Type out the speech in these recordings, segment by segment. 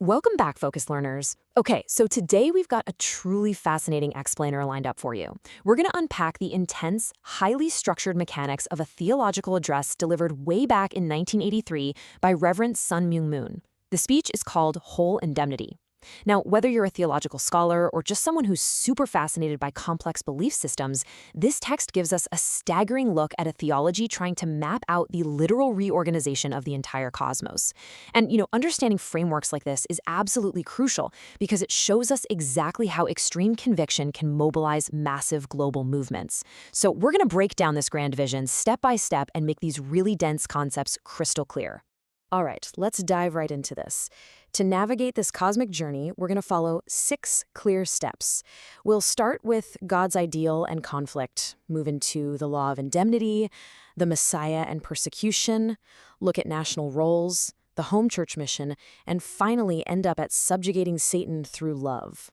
Welcome back, Focus Learners. Okay, so today we've got a truly fascinating explainer lined up for you. We're going to unpack the intense, highly structured mechanics of a theological address delivered way back in 1983 by Reverend Sun Myung Moon. The speech is called Whole Indemnity. Now, whether you're a theological scholar or just someone who's super fascinated by complex belief systems, this text gives us a staggering look at a theology trying to map out the literal reorganization of the entire cosmos. And, understanding frameworks like this is absolutely crucial because it shows us exactly how extreme conviction can mobilize massive global movements. So we're going to break down this grand vision step by step and make these really dense concepts crystal clear. All right, let's dive right into this. To navigate this cosmic journey, we're going to follow 6 clear steps. We'll start with God's ideal and conflict, move into the law of indemnity, the Messiah and persecution, look at national roles, the home church mission, and finally end up at subjugating Satan through love.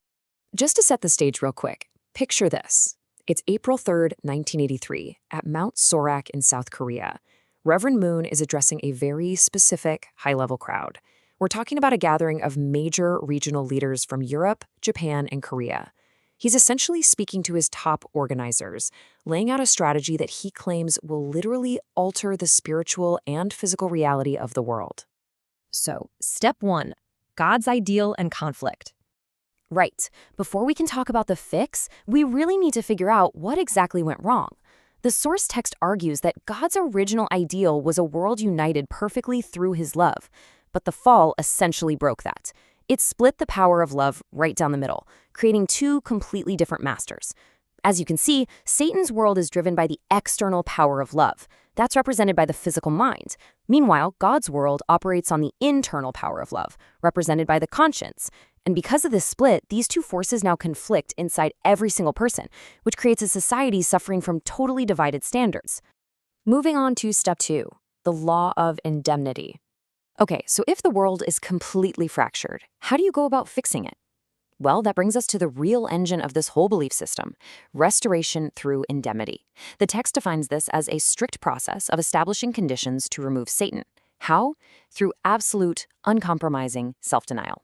Just to set the stage real quick, picture this. It's April 3rd, 1983, at Mount Sorak in South Korea. Reverend Moon is addressing a very specific, high-level crowd. We're talking about a gathering of major regional leaders from Europe, Japan, and Korea. He's essentially speaking to his top organizers, laying out a strategy that he claims will literally alter the spiritual and physical reality of the world. So, step 1, God's ideal and conflict. Right, before we can talk about the fix, we really need to figure out what exactly went wrong. The source text argues that God's original ideal was a world united perfectly through his love, but the fall essentially broke that. It split the power of love right down the middle, creating 2 completely different masters. As you can see, Satan's world is driven by the external power of love. That's represented by the physical mind. Meanwhile, God's world operates on the internal power of love, represented by the conscience. And because of this split, these 2 forces now conflict inside every single person, which creates a society suffering from totally divided standards. Moving on to step 2, the law of indemnity. Okay, so if the world is completely fractured, how do you go about fixing it? Well, that brings us to the real engine of this whole belief system, restoration through indemnity. The text defines this as a strict process of establishing conditions to remove Satan. How? Through absolute, uncompromising self-denial.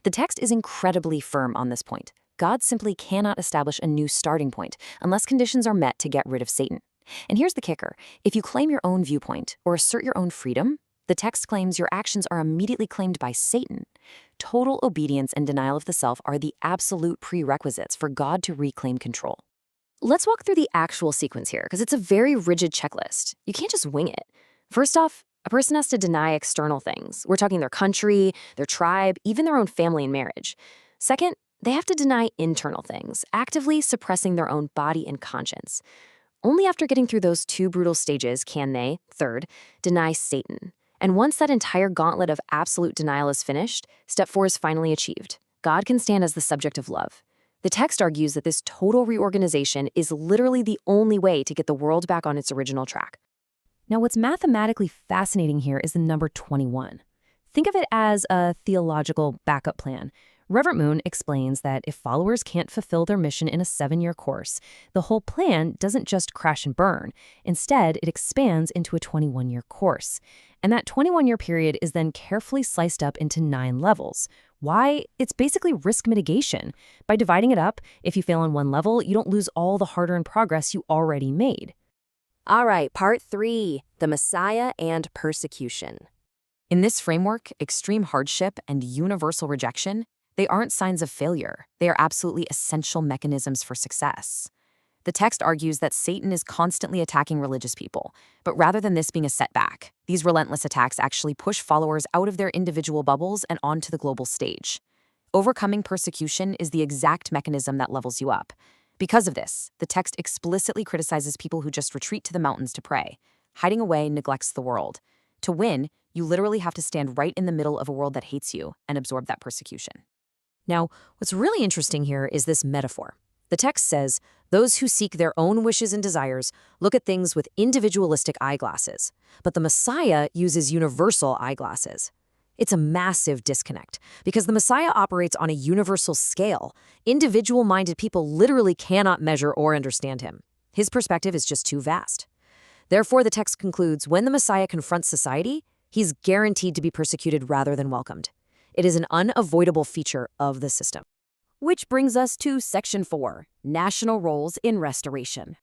The text is incredibly firm on this point. God simply cannot establish a new starting point unless conditions are met to get rid of Satan. And here's the kicker. If you claim your own viewpoint or assert your own freedom, the text claims your actions are immediately claimed by Satan. Total obedience and denial of the self are the absolute prerequisites for God to reclaim control. Let's walk through the actual sequence here, because it's a very rigid checklist. You can't just wing it. First off, a person has to deny external things. We're talking their country, their tribe, even their own family and marriage. Second, they have to deny internal things, actively suppressing their own body and conscience. Only after getting through those 2 brutal stages can they, third, deny Satan. And once that entire gauntlet of absolute denial is finished, step 4 is finally achieved. God can stand as the subject of love. The text argues that this total reorganization is literally the only way to get the world back on its original track. Now, what's mathematically fascinating here is the number 21. Think of it as a theological backup plan. Reverend Moon explains that if followers can't fulfill their mission in a 7-year course, the whole plan doesn't just crash and burn. Instead, it expands into a 21-year course. And that 21-year period is then carefully sliced up into 9 levels. Why? It's basically risk mitigation. By dividing it up, if you fail on one level, you don't lose all the hard-earned progress you already made. All right, part 3, the Messiah and persecution. In this framework, extreme hardship and universal rejection, they aren't signs of failure. They are absolutely essential mechanisms for success. The text argues that Satan is constantly attacking religious people, but rather than this being a setback, these relentless attacks actually push followers out of their individual bubbles and onto the global stage. Overcoming persecution is the exact mechanism that levels you up. Because of this, the text explicitly criticizes people who just retreat to the mountains to pray. Hiding away neglects the world. To win, you literally have to stand right in the middle of a world that hates you and absorb that persecution. Now, what's really interesting here is this metaphor. The text says, those who seek their own wishes and desires look at things with individualistic eyeglasses, but the Messiah uses universal eyeglasses. It's a massive disconnect because the Messiah operates on a universal scale. Individual-minded people literally cannot measure or understand him. His perspective is just too vast. Therefore, the text concludes, when the Messiah confronts society, he's guaranteed to be persecuted rather than welcomed. It is an unavoidable feature of the system. Which brings us to Section 4, National Roles in Restoration.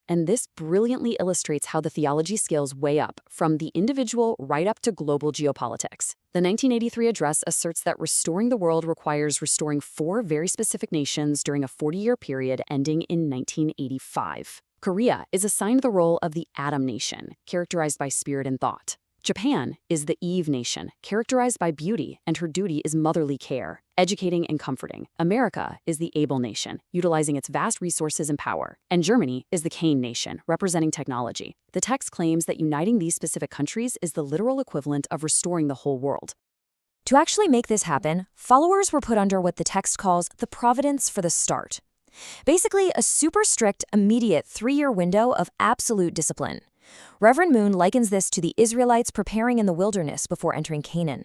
And this brilliantly illustrates how the theology scales way up, from the individual right up to global geopolitics. The 1983 address asserts that restoring the world requires restoring 4 very specific nations during a 40-year period ending in 1985. Korea is assigned the role of the Adam nation, characterized by spirit and thought. Japan is the Eve nation, characterized by beauty, and her duty is motherly care, educating and comforting. America is the Abel nation, utilizing its vast resources and power. And Germany is the Cain nation, representing technology. The text claims that uniting these specific countries is the literal equivalent of restoring the whole world. To actually make this happen, followers were put under what the text calls the providence for the start. Basically, a super strict, immediate 3-year window of absolute discipline. Reverend Moon likens this to the Israelites preparing in the wilderness before entering Canaan.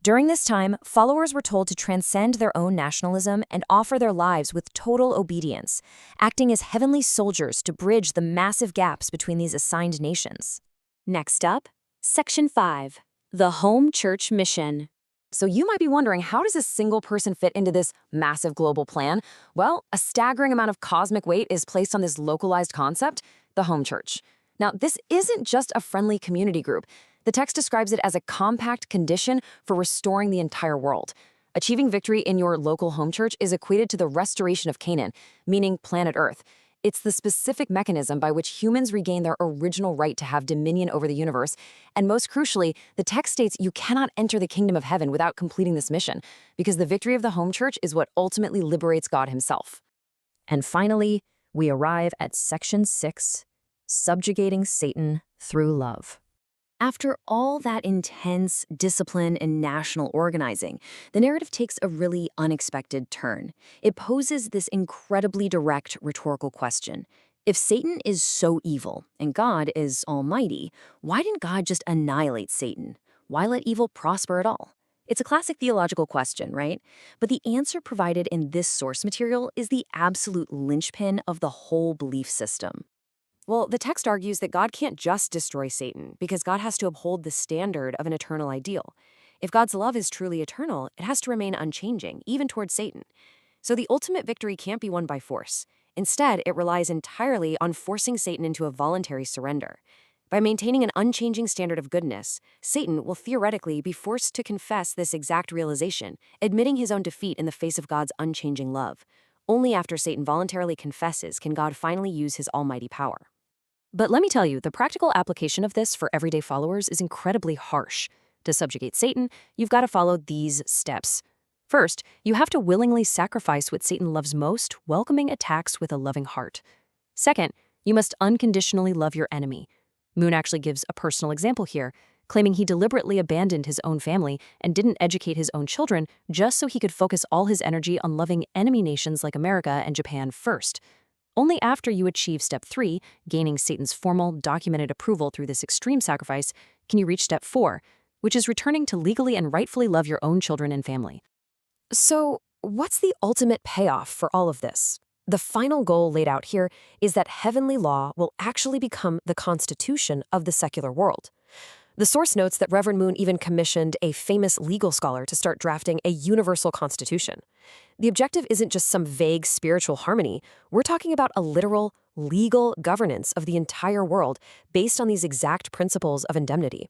During this time, followers were told to transcend their own nationalism and offer their lives with total obedience, acting as heavenly soldiers to bridge the massive gaps between these assigned nations. Next up, Section 5, the Home Church Mission. So you might be wondering, how does a single person fit into this massive global plan? Well, a staggering amount of cosmic weight is placed on this localized concept, the home church. Now, this isn't just a friendly community group. The text describes it as a compact condition for restoring the entire world. Achieving victory in your local home church is equated to the restoration of Canaan, meaning planet Earth. It's the specific mechanism by which humans regain their original right to have dominion over the universe. And most crucially, the text states you cannot enter the kingdom of heaven without completing this mission, because the victory of the home church is what ultimately liberates God himself. And finally, we arrive at Section 6, subjugating Satan through love. After all that intense discipline and national organizing, the narrative takes a really unexpected turn. It poses this incredibly direct rhetorical question. If Satan is so evil and God is almighty, why didn't God just annihilate Satan? Why let evil prosper at all? It's a classic theological question, right? But the answer provided in this source material is the absolute linchpin of the whole belief system. Well, the text argues that God can't just destroy Satan because God has to uphold the standard of an eternal ideal. If God's love is truly eternal, it has to remain unchanging, even towards Satan. So the ultimate victory can't be won by force. Instead, it relies entirely on forcing Satan into a voluntary surrender. By maintaining an unchanging standard of goodness, Satan will theoretically be forced to confess this exact realization, admitting his own defeat in the face of God's unchanging love. Only after Satan voluntarily confesses can God finally use his almighty power. But let me tell you, the practical application of this for everyday followers is incredibly harsh. To subjugate Satan, you've got to follow these steps. First, you have to willingly sacrifice what Satan loves most, welcoming attacks with a loving heart. Second, you must unconditionally love your enemy. Moon actually gives a personal example here, claiming he deliberately abandoned his own family and didn't educate his own children just so he could focus all his energy on loving enemy nations like America and Japan first. Only after you achieve step 3, gaining Satan's formal, documented approval through this extreme sacrifice, can you reach step 4, which is returning to legally and rightfully love your own children and family. So, what's the ultimate payoff for all of this? The final goal laid out here is that heavenly law will actually become the constitution of the secular world. The source notes that Reverend Moon even commissioned a famous legal scholar to start drafting a universal constitution. The objective isn't just some vague spiritual harmony. We're talking about a literal, legal governance of the entire world based on these exact principles of indemnity.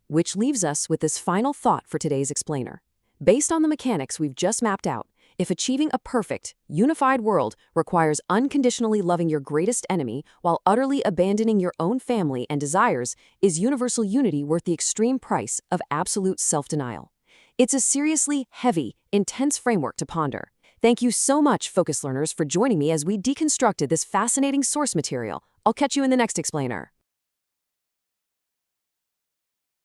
Which leaves us with this final thought for today's explainer. Based on the mechanics we've just mapped out, if achieving a perfect, unified world requires unconditionally loving your greatest enemy while utterly abandoning your own family and desires, is universal unity worth the extreme price of absolute self-denial? It's a seriously heavy, intense framework to ponder. Thank you so much, Focus Learners, for joining me as we deconstructed this fascinating source material. I'll catch you in the next explainer.